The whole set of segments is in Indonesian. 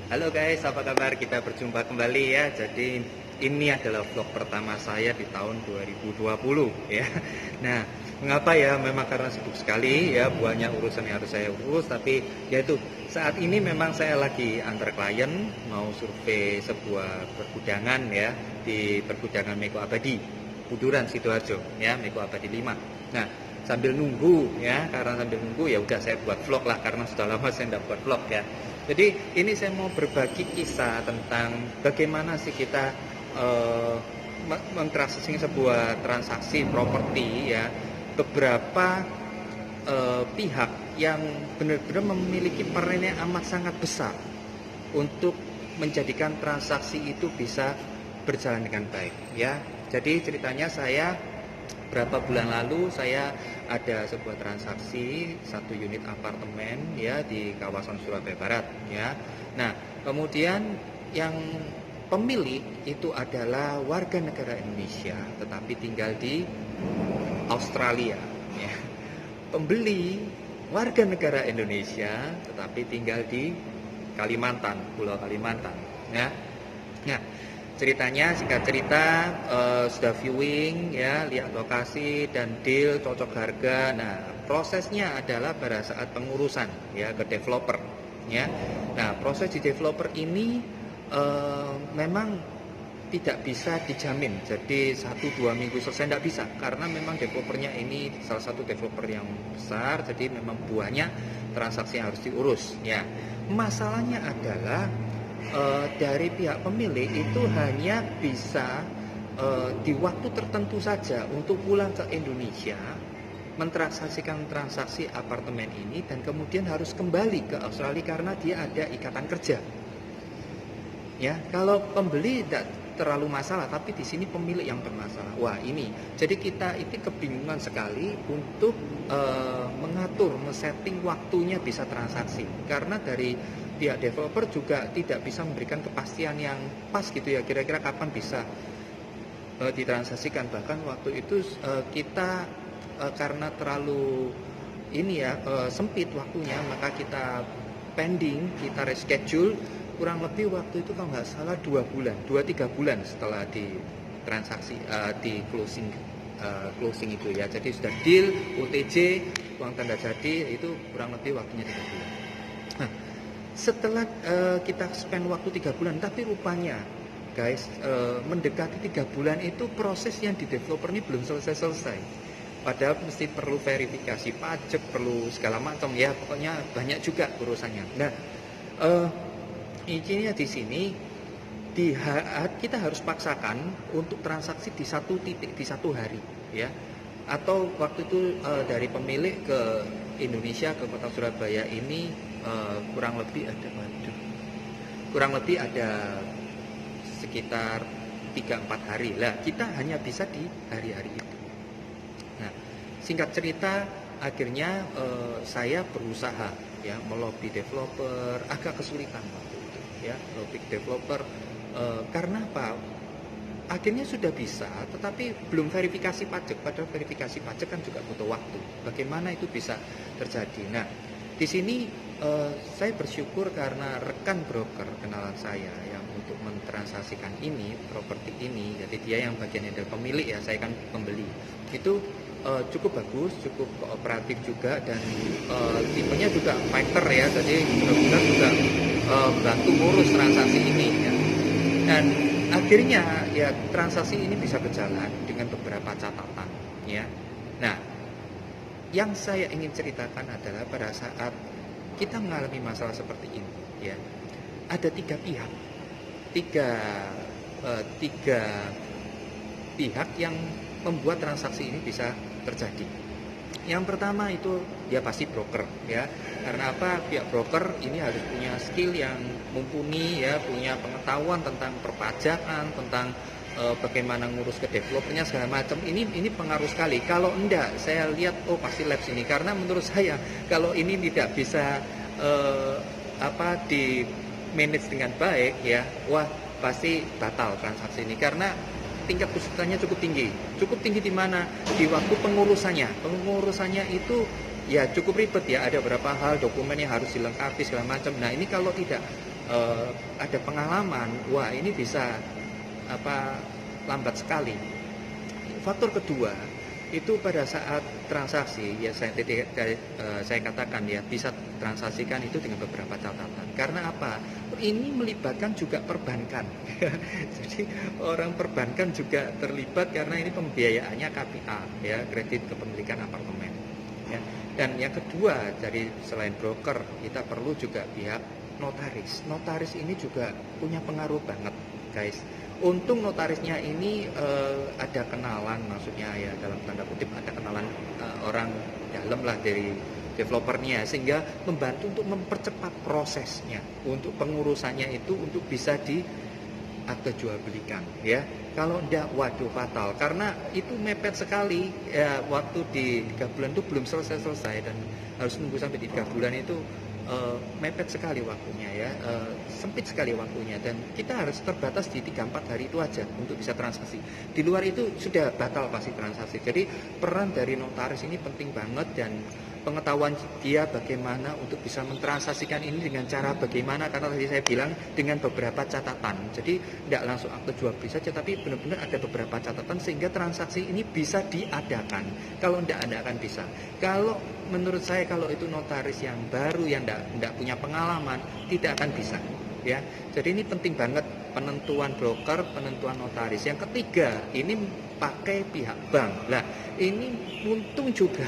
Halo guys, apa kabar? Kita berjumpa kembali ya. Jadi ini adalah vlog pertama saya di tahun 2020 ya. Nah, mengapa ya? Memang karena sibuk sekali ya, banyak urusan yang harus saya urus. Tapi yaitu saat ini memang saya lagi antar klien mau survei sebuah pergudangan ya di pergudangan Meko Abadi, Buduran Sidoarjo ya, Meko Abadi 5. Nah, sambil nunggu ya, karena sambil nunggu ya udah saya buat vlog lah karena sudah lama saya tidak buat vlog ya. Jadi ini saya mau berbagi kisah tentang bagaimana sih kita mentransaksi sebuah transaksi properti ya, beberapa pihak yang benar-benar memiliki peran yang amat sangat besar untuk menjadikan transaksi itu bisa berjalan dengan baik ya. Jadi ceritanya saya berapa bulan lalu saya ada sebuah transaksi satu unit apartemen ya di kawasan Surabaya Barat ya. Nah, kemudian yang pemilik itu adalah warga negara Indonesia tetapi tinggal di Australia ya. Pembeli warga negara Indonesia tetapi tinggal di Kalimantan, Pulau Kalimantan ya. Nah, ceritanya singkat cerita sudah viewing ya, lihat lokasi dan deal cocok harga. Nah, prosesnya adalah pada saat pengurusan ya ke developer ya. Nah, proses di developer ini memang tidak bisa dijamin. Jadi 1-2 minggu selesai tidak bisa karena memang developernya ini salah satu developer yang besar, jadi memang banyak transaksi yang harus diurus ya. Masalahnya adalah dari pihak pemilik itu hanya bisa di waktu tertentu saja untuk pulang ke Indonesia mentransaksikan transaksi apartemen ini dan kemudian harus kembali ke Australia karena dia ada ikatan kerja. Ya, kalau pembeli tidak terlalu masalah, tapi di sini pemilik yang bermasalah. Wah, ini. Jadi kita itu kebingungan sekali untuk mengatur, men-setting waktunya bisa transaksi. Karena dari pihak developer juga tidak bisa memberikan kepastian yang pas gitu ya, kira-kira kapan bisa ditransaksikan. Bahkan waktu itu kita karena terlalu ini ya sempit waktunya, maka kita pending, kita reschedule kurang lebih waktu itu kalau nggak salah 2-3 bulan setelah di transaksi di closing itu ya. Jadi sudah deal, OTJ, uang tanda jadi, itu kurang lebih waktunya 3 bulan. Nah, setelah kita spend waktu 3 bulan, tapi rupanya guys mendekati 3 bulan itu proses yang di developer ini belum selesai-selesai. Padahal mesti perlu verifikasi pajak, perlu segala macam ya, pokoknya banyak juga urusannya. Nah, intinya di sini kita harus paksakan untuk transaksi di satu titik, di satu hari ya. Atau waktu itu dari pemilik ke Indonesia ke kota Surabaya ini kurang lebih ada sekitar 3-4 hari lah. Kita hanya bisa di hari-hari itu. Nah, singkat cerita akhirnya saya berusaha ya melobi developer, agak kesulitan waktu itu ya, lobby developer karena apa? Akhirnya sudah bisa, tetapi belum verifikasi pajak. Padahal verifikasi pajak kan juga butuh waktu. Bagaimana itu bisa terjadi? Nah, di sini saya bersyukur karena rekan broker kenalan saya yang untuk mentransaksikan ini, properti ini, jadi dia yang bagian dari pemilik ya, saya kan pembeli. Itu cukup bagus, cukup kooperatif juga dan tipenya juga fighter ya, jadi benar-benar juga bantu ngurus transaksi ini ya. Dan akhirnya ya transaksi ini bisa berjalan dengan beberapa catatan ya. Nah, yang saya ingin ceritakan adalah pada saat kita mengalami masalah seperti ini ya, ada tiga pihak yang membuat transaksi ini bisa terjadi. Yang pertama itu ya pasti broker ya. Karena apa? Pihak broker ini harus punya skill yang mumpuni ya, punya pengetahuan tentang perpajakan, tentang bagaimana ngurus ke developernya segala macam. Ini pengaruh sekali. Kalau enggak, saya lihat pasti labs ini, karena menurut saya kalau ini tidak bisa di manage dengan baik ya, wah pasti batal transaksi ini karena tingkat kesulitannya cukup tinggi di mana? Di waktu pengurusannya itu ya cukup ribet ya, ada beberapa hal dokumen yang harus dilengkapi segala macam. Nah, ini kalau tidak ada pengalaman, wah ini bisa lambat sekali. Faktor kedua itu pada saat transaksi, ya saya katakan ya, bisa transaksikan itu dengan beberapa catatan. Karena apa? Ini melibatkan juga perbankan. Jadi orang perbankan juga terlibat karena ini pembiayaannya KPA, ya, kredit kepemilikan apartemen. Ya. Dan yang kedua, dari selain broker, kita perlu juga pihak notaris. Notaris ini juga punya pengaruh banget, guys. Untung notarisnya ini ada kenalan, maksudnya ya dalam tanda kutip ada kenalan orang dalam lah dari developernya, sehingga membantu untuk mempercepat prosesnya, untuk pengurusannya itu untuk bisa di akte jual belikan, ya. Kalau enggak, waduh fatal, karena itu mepet sekali ya, waktu di 3 bulan itu belum selesai dan harus nunggu sampai 3 bulan itu mepet sekali waktunya, ya, sempit sekali waktunya, dan kita harus terbatas di 3-4 hari itu aja untuk bisa transaksi. Di luar itu sudah batal pasti transaksi. Jadi peran dari notaris ini penting banget, dan pengetahuan dia bagaimana untuk bisa mentransaksikan ini dengan cara bagaimana, karena tadi saya bilang dengan beberapa catatan. Jadi tidak langsung akte jual beli saja, tapi benar-benar ada beberapa catatan sehingga transaksi ini bisa diadakan. Kalau tidak ada akan bisa. Kalau menurut saya, kalau itu notaris yang baru yang tidak punya pengalaman, tidak akan bisa. Ya, jadi ini penting banget, penentuan broker, penentuan notaris. Yang ketiga, ini pakai pihak bank. Nah, ini untung juga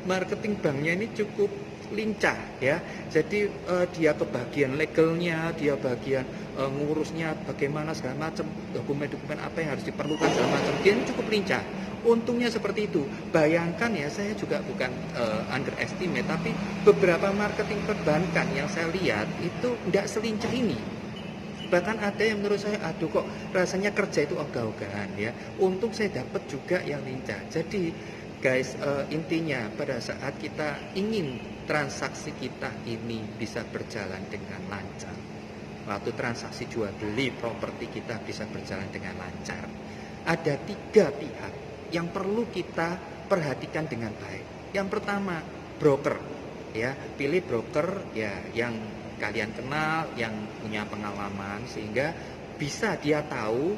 marketing banknya ini cukup lincah, ya. Jadi dia kebagian legalnya, dia bagian ngurusnya bagaimana segala macam, dokumen-dokumen apa yang harus diperlukan segala macam. Dia ini cukup lincah. Untungnya seperti itu. Bayangkan ya, saya juga bukan underestimate, tapi beberapa marketing perbankan yang saya lihat itu tidak selincah ini. Bahkan ada yang menurut saya, aduh kok rasanya kerja itu ogah-ogahan, ya. Untung saya dapat juga yang lincah. Jadi guys, intinya pada saat kita ingin transaksi kita ini bisa berjalan dengan lancar, waktu transaksi jual beli properti kita bisa berjalan dengan lancar, ada 3 pihak yang perlu kita perhatikan dengan baik. Yang pertama, broker, ya. Pilih broker ya yang kalian kenal, yang punya pengalaman, sehingga bisa dia tahu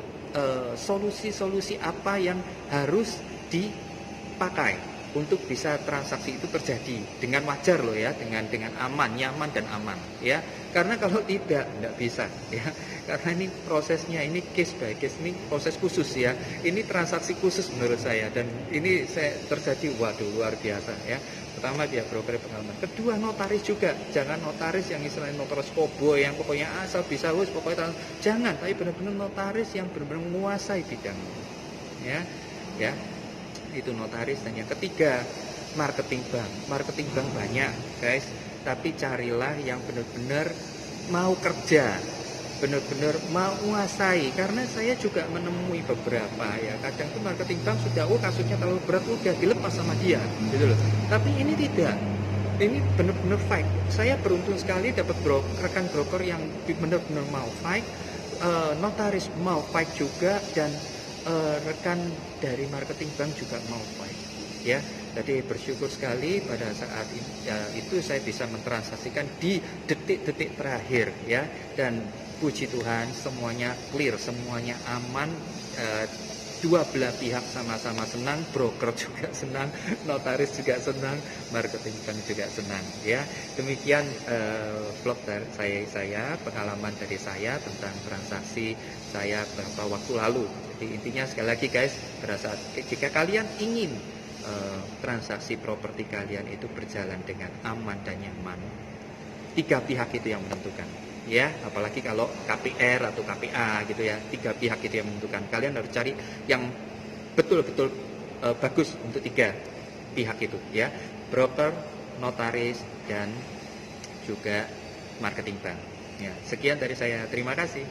solusi-solusi apa yang harus dipakai untuk bisa transaksi itu terjadi dengan wajar loh, ya, dengan aman, nyaman dan aman, ya. Karena kalau tidak bisa, ya. Karena ini prosesnya, ini case by case, ini proses khusus, ya. Ini transaksi khusus menurut saya, dan ini saya terjadi, waduh luar biasa, ya. Pertama dia broker pengalaman, kedua notaris juga. Jangan notaris yang istilahnya notaris kobo yang pokoknya asal bisa pokoknya jangan, tapi benar-benar notaris yang benar-benar menguasai bidang, ya. Itu notaris. Dan yang ketiga, marketing bank banyak, guys, tapi carilah yang benar-benar mau kerja, benar-benar mau menguasai. Karena saya juga menemui beberapa, ya, kadang tuh marketing bank sudah kasusnya terlalu berat, udah dilepas sama dia gitu loh. Tapi ini tidak, ini benar-benar fight. Saya beruntung sekali dapat rekan broker yang benar-benar mau fight, notaris mau fight juga, dan rekan dari marketing bank juga mau fight, ya. Jadi bersyukur sekali pada saat itu saya bisa mentransaksikan di detik-detik terakhir, ya. Dan puji Tuhan semuanya clear, semuanya aman, dua belah pihak sama-sama senang, broker juga senang, notaris juga senang, marketing bank juga senang, ya. Demikian vlog dari saya, pengalaman dari saya tentang transaksi saya beberapa waktu lalu. Jadi intinya sekali lagi guys, pada saat jika kalian ingin transaksi properti kalian itu berjalan dengan aman dan nyaman, 3 pihak itu yang menentukan, ya. Apalagi kalau KPR atau KPA gitu, ya, 3 pihak itu yang menentukan. Kalian harus cari yang betul-betul bagus untuk 3 pihak itu, ya. Broker, notaris, dan juga marketing bank, ya. Sekian dari saya, terima kasih.